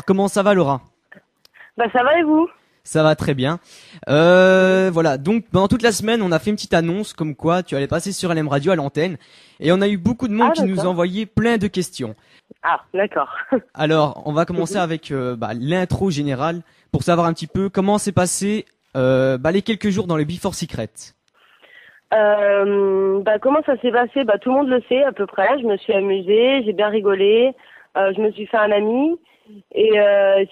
comment ça va, Laura? Bah ça va et vous? Ça va très bien. Voilà, donc pendant toute la semaine, on a fait une petite annonce comme quoi tu allais passer sur LM Radio à l'antenne. Et on a eu beaucoup de monde Ah qui nous a d'accord. envoyé plein de questions. Ah d'accord. Alors, on va commencer avec l'intro générale pour savoir un petit peu comment s'est passé les quelques jours dans le Before Secret. Comment ça s'est passé? Bah tout le monde le sait à peu près. Je me suis amusée, j'ai bien rigolé, je me suis fait un ami et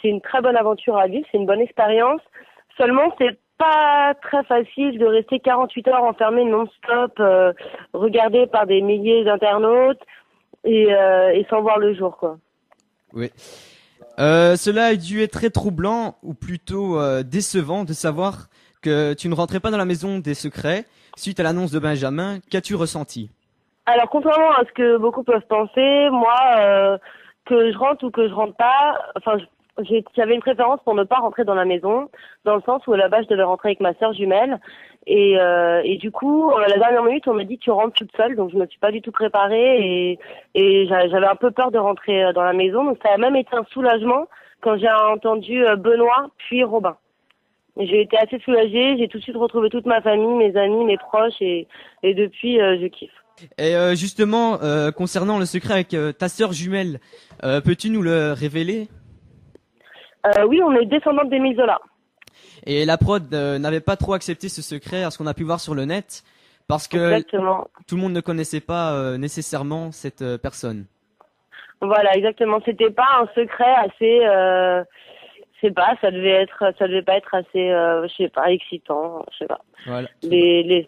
c'est une très bonne aventure à vivre, c'est une bonne expérience. Seulement c'est pas très facile de rester 48 heures enfermé non-stop, regardé par des milliers d'internautes et sans voir le jour quoi. Oui. Cela a dû être très troublant ou plutôt décevant de savoir que tu ne rentrais pas dans la maison des secrets suite à l'annonce de Benjamin. Qu'as-tu ressenti? Alors contrairement à ce que beaucoup peuvent penser, moi que je rentre ou que je rentre pas, enfin j'avais une préférence pour ne pas rentrer dans la maison, dans le sens où à la base je devais rentrer avec ma sœur jumelle et du coup à la dernière minute on m'a dit tu rentres toute seule, donc je me suis pas du tout préparée et j'avais un peu peur de rentrer dans la maison, donc ça a même été un soulagement quand j'ai entendu Benoît puis Robin. J'ai été assez soulagée, j'ai tout de suite retrouvé toute ma famille, mes amis, mes proches et depuis je kiffe. Et justement, concernant le secret avec ta sœur jumelle, peux-tu nous le révéler? Oui, on est descendante d'Émile Zola. Et la prod n'avait pas trop accepté ce secret, à ce qu'on a pu voir sur le net, parce que Exactement. tout le monde ne connaissait pas nécessairement cette personne. Voilà, exactement. C'était pas un secret assez, je sais pas, ça devait pas être assez, je sais pas, excitant, je sais pas. Voilà. Ouais,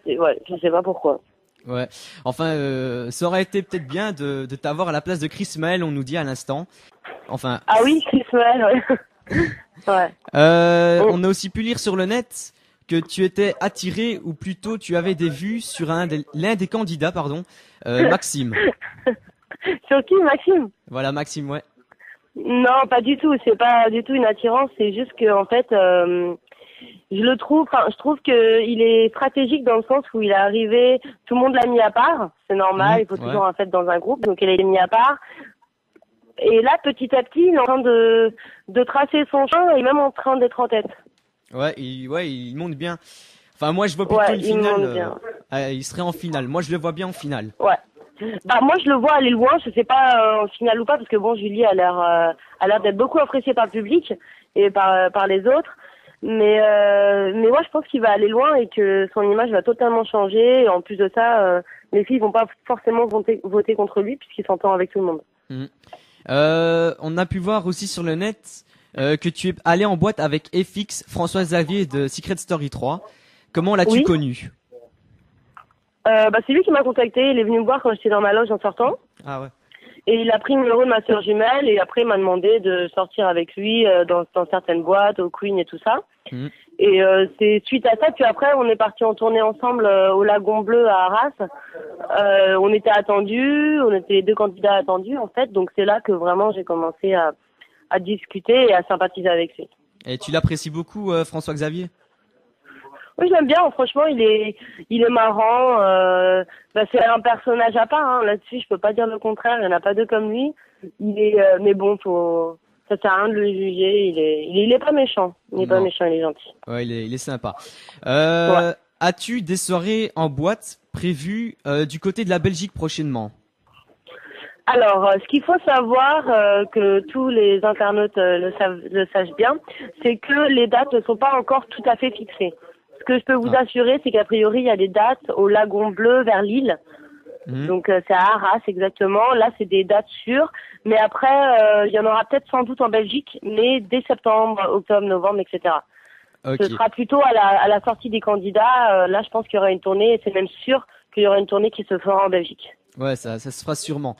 je sais pas pourquoi. Ouais. Enfin, ça aurait été peut-être bien de t'avoir à la place de Chris Mael, on nous dit à l'instant. Enfin. Ah oui, Chris Noël, ouais. Ouais. On a aussi pu lire sur le net que tu étais attiré, ou plutôt tu avais des vues sur l'un des candidats, pardon, Maxime. Sur qui, Maxime? Voilà, Maxime, ouais. Non, pas du tout. C'est pas du tout une attirance. C'est juste que en fait, je trouve que il est stratégique dans le sens où il est arrivé, tout le monde l'a mis à part. C'est normal. Il faut toujours en fait dans un groupe, donc il est mis à part. Et là, petit à petit, il est en train de tracer son chemin et même en train d'être en tête. Ouais, il monte bien. Enfin, moi, je vois plutôt une finale. Il serait en finale. Moi, je le vois bien en finale. Ouais. Bah moi, je le vois aller loin. Je sais pas en finale ou pas parce que bon, Julie a l'air d'être beaucoup appréciée par le public et par les autres. Mais moi, je pense qu'il va aller loin et que son image va totalement changer. Et en plus de ça, les filles vont pas forcément voter contre lui puisqu'il s'entend avec tout le monde. On a pu voir aussi sur le net que tu es allé en boîte avec FX, François Xavier de Secret Story 3. Comment l'as-tu connu? C'est lui qui m'a contacté. Il est venu me voir quand j'étais dans ma loge en sortant. Ah ouais. Et il a pris le numéro de ma sœur jumelle et après il m'a demandé de sortir avec lui dans certaines boîtes, au Queen et tout ça. Et c'est suite à ça puis après on est parti en tournée ensemble au Lagon Bleu à Arras. On était attendus, on était les deux candidats attendus en fait, donc c'est là que vraiment j'ai commencé à discuter et à sympathiser avec lui. Et tu l'apprécies beaucoup, François Xavier? Oui, je l'aime bien. Franchement, il est marrant. C'est un personnage à part. Hein. Là-dessus, je peux pas dire le contraire. Il y en a pas deux comme lui. Mais bon, ça sert à rien de le juger. Il est pas méchant. Il est pas méchant. Il est gentil. Ouais, il est sympa. As-tu des soirées en boîte prévues du côté de la Belgique prochainement? Alors, ce qu'il faut savoir, que tous les internautes le sachent bien, c'est que les dates ne sont pas encore tout à fait fixées. Ce que je peux vous assurer, c'est qu'a priori, il y a des dates au Lagon Bleu vers Lille. Donc, c'est à Arras, exactement. Là, c'est des dates sûres. Mais après, il y en aura peut-être sans doute en Belgique, mais dès septembre, octobre, novembre, etc. Ce sera plutôt à la sortie des candidats. Là, je pense qu'il y aura une tournée, et c'est même sûr qu'il y aura une tournée qui se fera en Belgique. Ouais, ça se fera sûrement.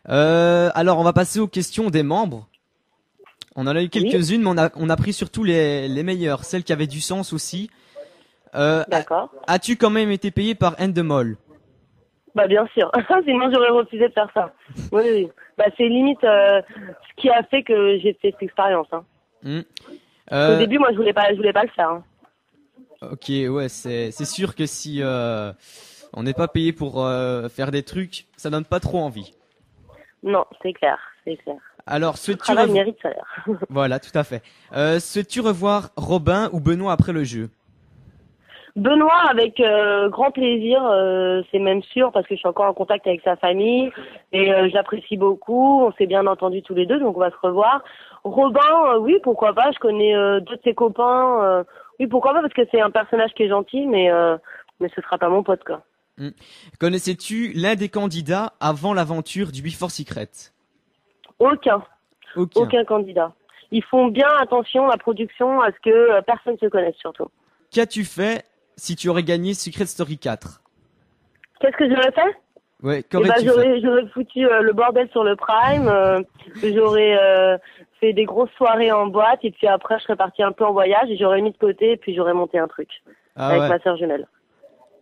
Alors, on va passer aux questions des membres. On en a eu quelques-unes, mais on a pris surtout les meilleures, celles qui avaient du sens aussi. D'accord. As-tu quand même été payé par Endemol? Bah bien sûr, sinon j'aurais refusé de faire ça. Oui. Bah c'est limite ce qui a fait que j'ai fait cette expérience. Hein. Au début, moi je voulais pas le faire. Hein. Ok, ouais, c'est sûr que si on n'est pas payé pour faire des trucs, ça donne pas trop envie. Non, c'est clair, c'est clair. Alors, Le travail mérite salaire. Voilà, tout à fait. Souhaites-tu revoir Robin ou Benoît après le jeu? Benoît, avec grand plaisir, c'est même sûr, parce que je suis encore en contact avec sa famille et je l'apprécie beaucoup. On s'est bien entendus tous les deux, donc on va se revoir. Robin, oui, pourquoi pas. Je connais deux de ses copains. Oui, pourquoi pas, parce que c'est un personnage qui est gentil, mais ce sera pas mon pote, quoi. Connaissais-tu l'un des candidats avant l'aventure du Before Secret? Aucun candidat. Ils font bien attention, la production, à ce que personne se connaisse, surtout. Qu'as-tu fait si tu aurais gagné Secret Story 4? Qu'est-ce que j'aurais fait? Ouais, qu'aurais-tu fait? J'aurais foutu le bordel sur le Prime, j'aurais fait des grosses soirées en boîte, et puis après je serais partie un peu en voyage, et j'aurais mis de côté, et puis j'aurais monté un truc avec ma sœur jumelle.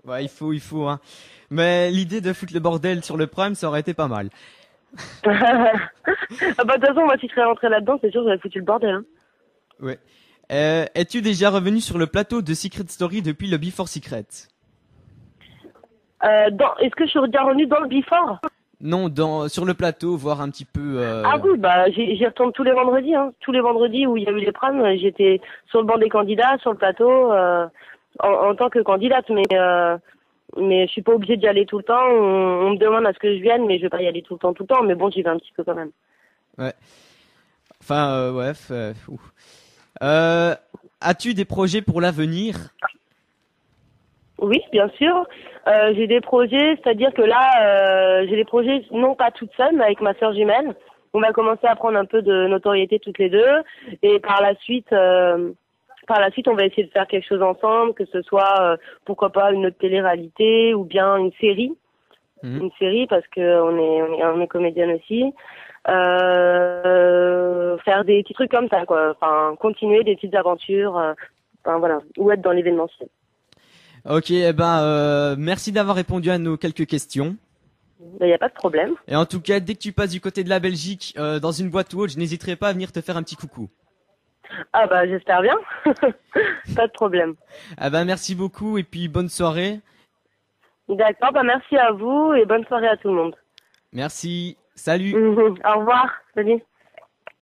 Ouais, il faut, hein. Mais l'idée de foutre le bordel sur le Prime, ça aurait été pas mal. Ah bah de toute façon, moi si je serais rentrée là-dedans, c'est sûr j'aurais foutu le bordel, hein. Ouais. Es-tu déjà revenu sur le plateau de Secret Story depuis le Before Secret? Est-ce que je suis déjà revenue dans le Before? Non, sur le plateau, voir un petit peu. Ah oui, bah j'y retourne tous les vendredis, hein. Tous les vendredis où il y a eu les primes, j'étais sur le banc des candidats, sur le plateau, en tant que candidate, mais je suis pas obligée d'y aller tout le temps. On me demande à ce que je vienne, mais je vais pas y aller tout le temps, mais bon, j'y vais un petit peu quand même. Ouais. Enfin, as-tu des projets pour l'avenir? Oui, bien sûr. J'ai des projets, c'est-à-dire que là, j'ai des projets non pas toute seule, mais avec ma sœur jumelle. On va commencer à prendre un peu de notoriété toutes les deux, et par la suite, on va essayer de faire quelque chose ensemble, que ce soit pourquoi pas une autre télé-réalité ou bien une série. Une série, parce que on est comédienne aussi. Faire des petits trucs comme ça, quoi. Enfin, continuer des petites aventures. Enfin voilà, ou être dans l'événementiel. Ok, merci d'avoir répondu à nos quelques questions. Il n'y a pas de problème. Et en tout cas, dès que tu passes du côté de la Belgique, dans une boîte ou autre, je n'hésiterai pas à venir te faire un petit coucou. Ah bah j'espère bien. Pas de problème. Ah bah merci beaucoup et puis bonne soirée. D'accord, bah merci à vous et bonne soirée à tout le monde. Merci, salut. Au revoir, salut.